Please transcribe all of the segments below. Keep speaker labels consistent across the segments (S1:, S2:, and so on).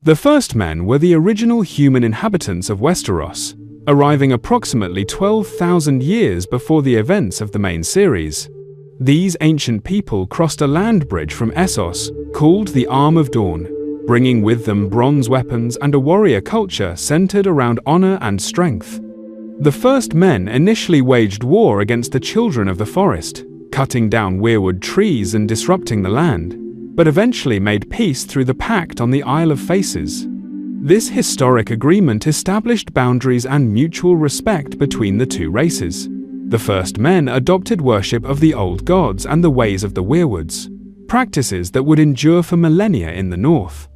S1: The first men were the original human inhabitants of Westeros, arriving approximately 12,000 years before the events of the main series. These ancient people crossed a land bridge from Essos, called the Arm of Dawn, bringing with them bronze weapons and a warrior culture centered around honor and strength. The first men initially waged war against the children of the forest, cutting down weirwood trees and disrupting the land, but eventually made peace through the Pact on the Isle of Faces. This historic agreement established boundaries and mutual respect between the two races. The first men adopted worship of the old gods and the ways of the weirwoods, practices that would endure for millennia in the north.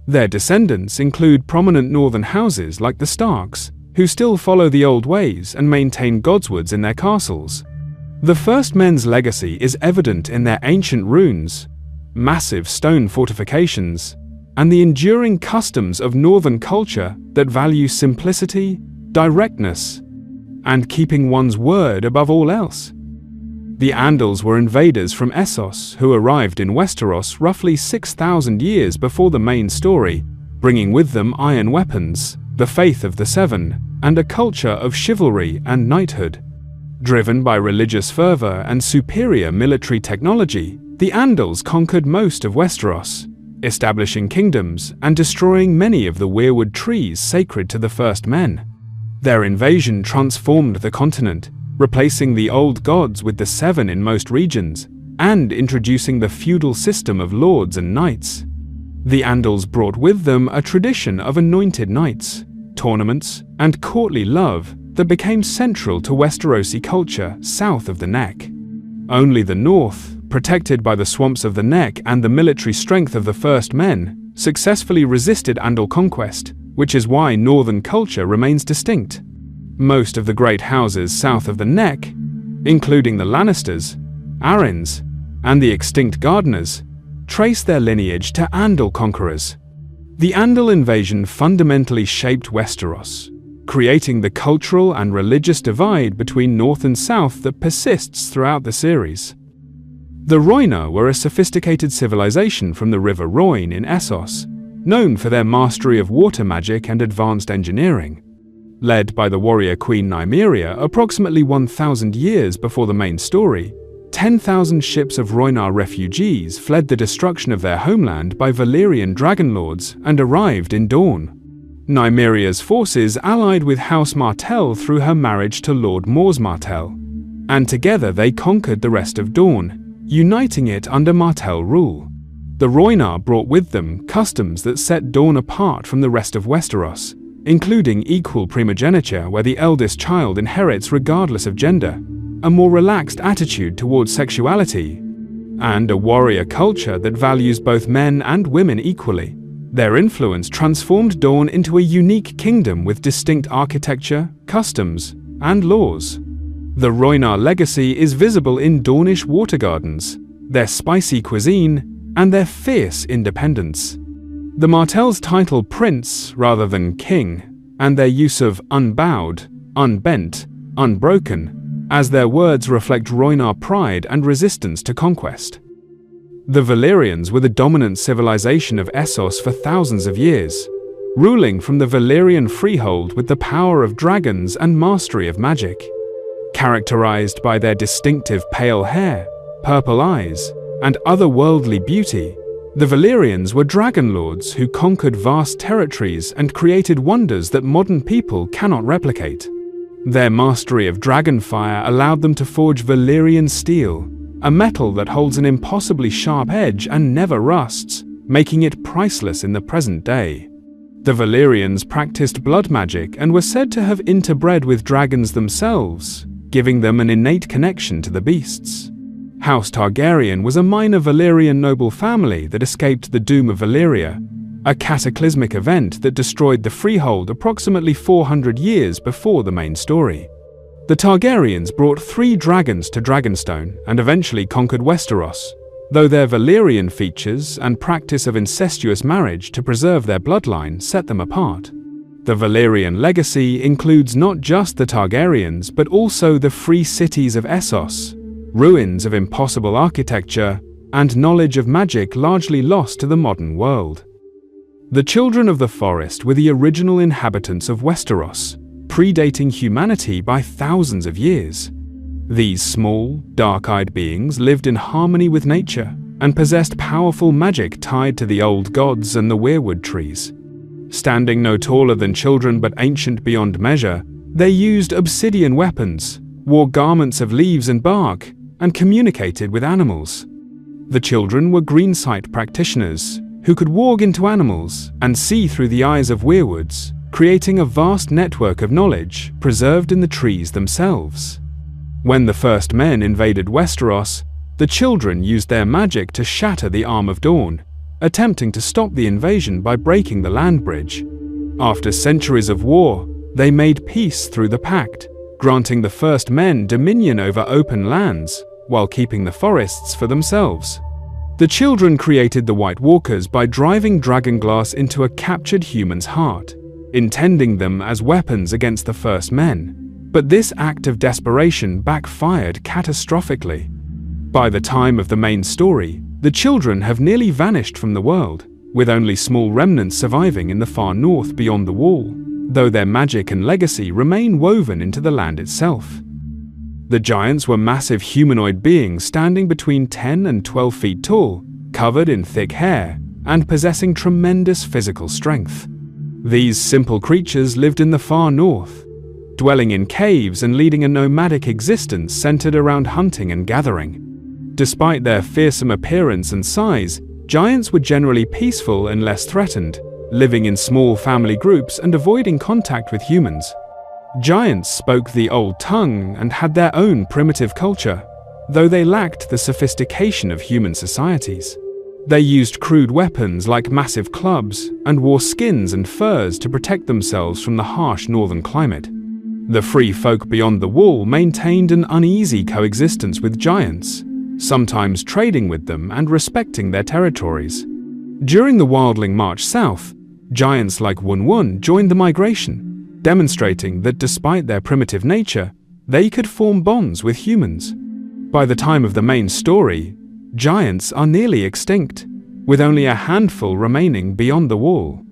S1: Their descendants include prominent northern houses like the Starks, who still follow the old ways and maintain godswoods in their castles. The first men's legacy is evident in their ancient runes, massive stone fortifications, and the enduring customs of northern culture that value simplicity, directness, and keeping one's word above all else. The Andals were invaders from Essos who arrived in Westeros roughly 6,000 years before the main story, bringing with them iron weapons, the faith of the Seven, and a culture of chivalry and knighthood. Driven by religious fervor and superior military technology, the Andals conquered most of Westeros, establishing kingdoms and destroying many of the weirwood trees sacred to the first men. Their invasion transformed the continent, replacing the old gods with the Seven in most regions, and introducing the feudal system of lords and knights. The Andals brought with them a tradition of anointed knights, tournaments, and courtly love that became central to Westerosi culture south of the Neck. Only the north, protected by the swamps of the Neck and the military strength of the first men, successfully resisted Andal conquest, which is why northern culture remains distinct. Most of the great houses south of the Neck, including the Lannisters, Arryns, and the extinct Gardeners, trace their lineage to Andal conquerors. The Andal invasion fundamentally shaped Westeros, creating the cultural and religious divide between north and south that persists throughout the series. The Rhoynar were a sophisticated civilization from the River Rhoyne in Essos, known for their mastery of water magic and advanced engineering. Led by the warrior queen Nymeria approximately 1,000 years before the main story, 10,000 ships of Rhoynar refugees fled the destruction of their homeland by Valyrian dragonlords and arrived in Dorne. Nymeria's forces allied with House Martell through her marriage to Lord Mors Martell, and together they conquered the rest of Dorne, uniting it under Martell rule. The Rhoynar brought with them customs that set Dorne apart from the rest of Westeros, including equal primogeniture where the eldest child inherits regardless of gender, a more relaxed attitude towards sexuality, and a warrior culture that values both men and women equally. Their influence transformed Dorne into a unique kingdom with distinct architecture, customs, and laws. The Rhoynar legacy is visible in Dornish water gardens, their spicy cuisine, and their fierce independence. The Martell's title Prince rather than King, and their use of unbowed, unbent, unbroken, as their words reflect Rhoynar pride and resistance to conquest. The Valyrians were the dominant civilization of Essos for thousands of years, ruling from the Valyrian freehold with the power of dragons and mastery of magic. Characterized by their distinctive pale hair, purple eyes, and otherworldly beauty, the Valyrians were dragon lords who conquered vast territories and created wonders that modern people cannot replicate. Their mastery of dragonfire allowed them to forge Valyrian steel, a metal that holds an impossibly sharp edge and never rusts, making it priceless in the present day. The Valyrians practiced blood magic and were said to have interbred with dragons themselves, giving them an innate connection to the beasts. House Targaryen was a minor Valyrian noble family that escaped the doom of Valyria, a cataclysmic event that destroyed the freehold approximately 400 years before the main story. The Targaryens brought 3 dragons to Dragonstone and eventually conquered Westeros, though their Valyrian features and practice of incestuous marriage to preserve their bloodline set them apart. The Valyrian legacy includes not just the Targaryens but also the free cities of Essos, ruins of impossible architecture, and knowledge of magic largely lost to the modern world. The children of the forest were the original inhabitants of Westeros, predating humanity by thousands of years. These small, dark-eyed beings lived in harmony with nature and possessed powerful magic tied to the old gods and the weirwood trees. Standing no taller than children but ancient beyond measure, they used obsidian weapons, wore garments of leaves and bark, and communicated with animals. The children were greensight practitioners who could walk into animals and see through the eyes of weirwoods, creating a vast network of knowledge preserved in the trees themselves. When the first men invaded Westeros, the children used their magic to shatter the Arm of Dawn, attempting to stop the invasion by breaking the land bridge. After centuries of war, they made peace through the pact, granting the first men dominion over open lands while keeping the forests for themselves. The children created the White Walkers by driving dragonglass into a captured human's heart, intending them as weapons against the first men. But this act of desperation backfired catastrophically. By the time of the main story, the children have nearly vanished from the world, with only small remnants surviving in the far north beyond the wall, though their magic and legacy remain woven into the land itself. The giants were massive humanoid beings standing between 10 and 12 feet tall, covered in thick hair, and possessing tremendous physical strength. These simple creatures lived in the far north, dwelling in caves and leading a nomadic existence centered around hunting and gathering. Despite their fearsome appearance and size, giants were generally peaceful and less threatened, living in small family groups and avoiding contact with humans. Giants spoke the old tongue and had their own primitive culture, though they lacked the sophistication of human societies. They used crude weapons like massive clubs and wore skins and furs to protect themselves from the harsh northern climate. The free folk beyond the wall maintained an uneasy coexistence with giants, sometimes trading with them and respecting their territories. During the wildling march south, giants like Wun joined the migration, demonstrating that despite their primitive nature, they could form bonds with humans. By the time of the main story, giants are nearly extinct, with only a handful remaining beyond the wall.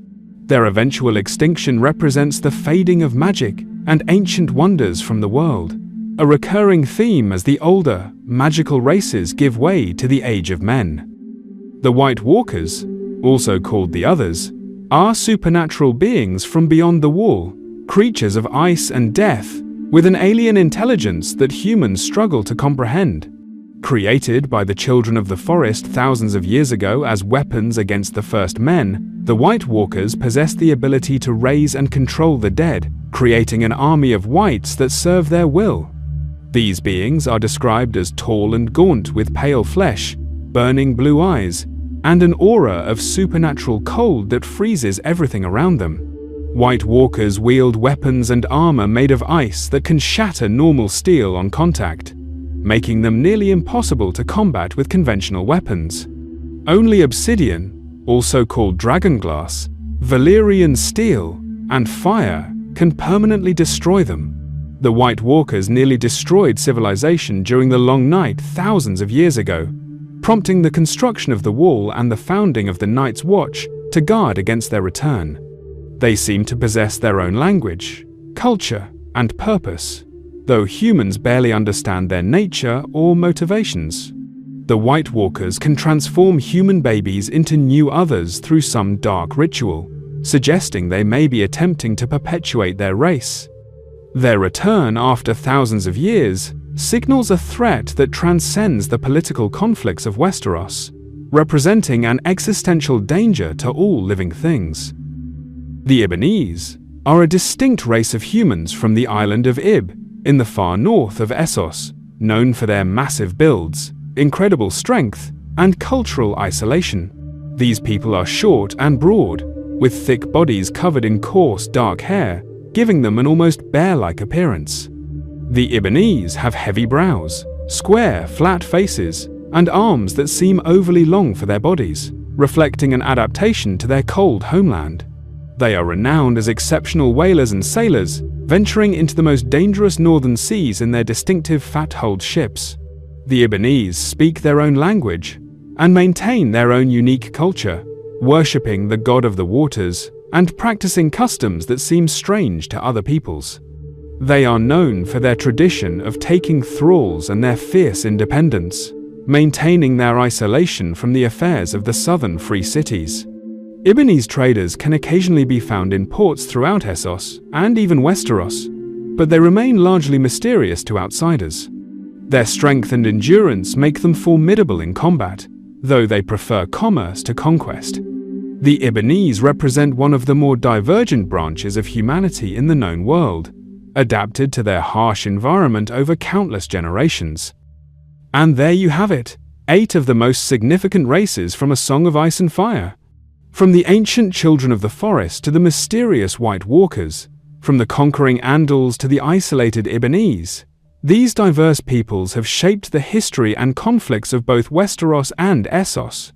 S1: Their eventual extinction represents the fading of magic and ancient wonders from the world, a recurring theme as the older, magical races give way to the Age of Men. The White Walkers, also called the Others, are supernatural beings from beyond the wall, creatures of ice and death, with an alien intelligence that humans struggle to comprehend. Created by the children of the forest thousands of years ago as weapons against the first men, the White Walkers possess the ability to raise and control the dead, creating an army of whites that serve their will. These beings are described as tall and gaunt with pale flesh, burning blue eyes, and an aura of supernatural cold that freezes everything around them. White Walkers wield weapons and armor made of ice that can shatter normal steel on contact, making them nearly impossible to combat with conventional weapons. Only obsidian, also called dragonglass, Valyrian steel, and fire can permanently destroy them. The White Walkers nearly destroyed civilization during the Long Night thousands of years ago, prompting the construction of the wall and the founding of the Night's Watch to guard against their return. They seem to possess their own language, culture, and purpose, though humans barely understand their nature or motivations. The White Walkers can transform human babies into new others through some dark ritual, suggesting they may be attempting to perpetuate their race. Their return after thousands of years signals a threat that transcends the political conflicts of Westeros, representing an existential danger to all living things. The Ibbenese are a distinct race of humans from the island of Ib, in the far north of Essos, known for their massive builds, incredible strength, and cultural isolation. These people are short and broad, with thick bodies covered in coarse, dark hair, giving them an almost bear-like appearance. The Ibbenese have heavy brows, square, flat faces, and arms that seem overly long for their bodies, reflecting an adaptation to their cold homeland. They are renowned as exceptional whalers and sailors, venturing into the most dangerous northern seas in their distinctive fat-hulled ships. The Ibbenese speak their own language and maintain their own unique culture, worshipping the god of the waters and practicing customs that seem strange to other peoples. They are known for their tradition of taking thralls and their fierce independence, maintaining their isolation from the affairs of the southern free cities. Ibbenese traders can occasionally be found in ports throughout Essos and even Westeros, but they remain largely mysterious to outsiders. Their strength and endurance make them formidable in combat, though they prefer commerce to conquest. The Ibbenese represent one of the more divergent branches of humanity in the known world, adapted to their harsh environment over countless generations. And there you have it, 8 of the most significant races from A Song of Ice and Fire. From the ancient children of the forest to the mysterious White Walkers, from the conquering Andals to the isolated Ibbenese, these diverse peoples have shaped the history and conflicts of both Westeros and Essos.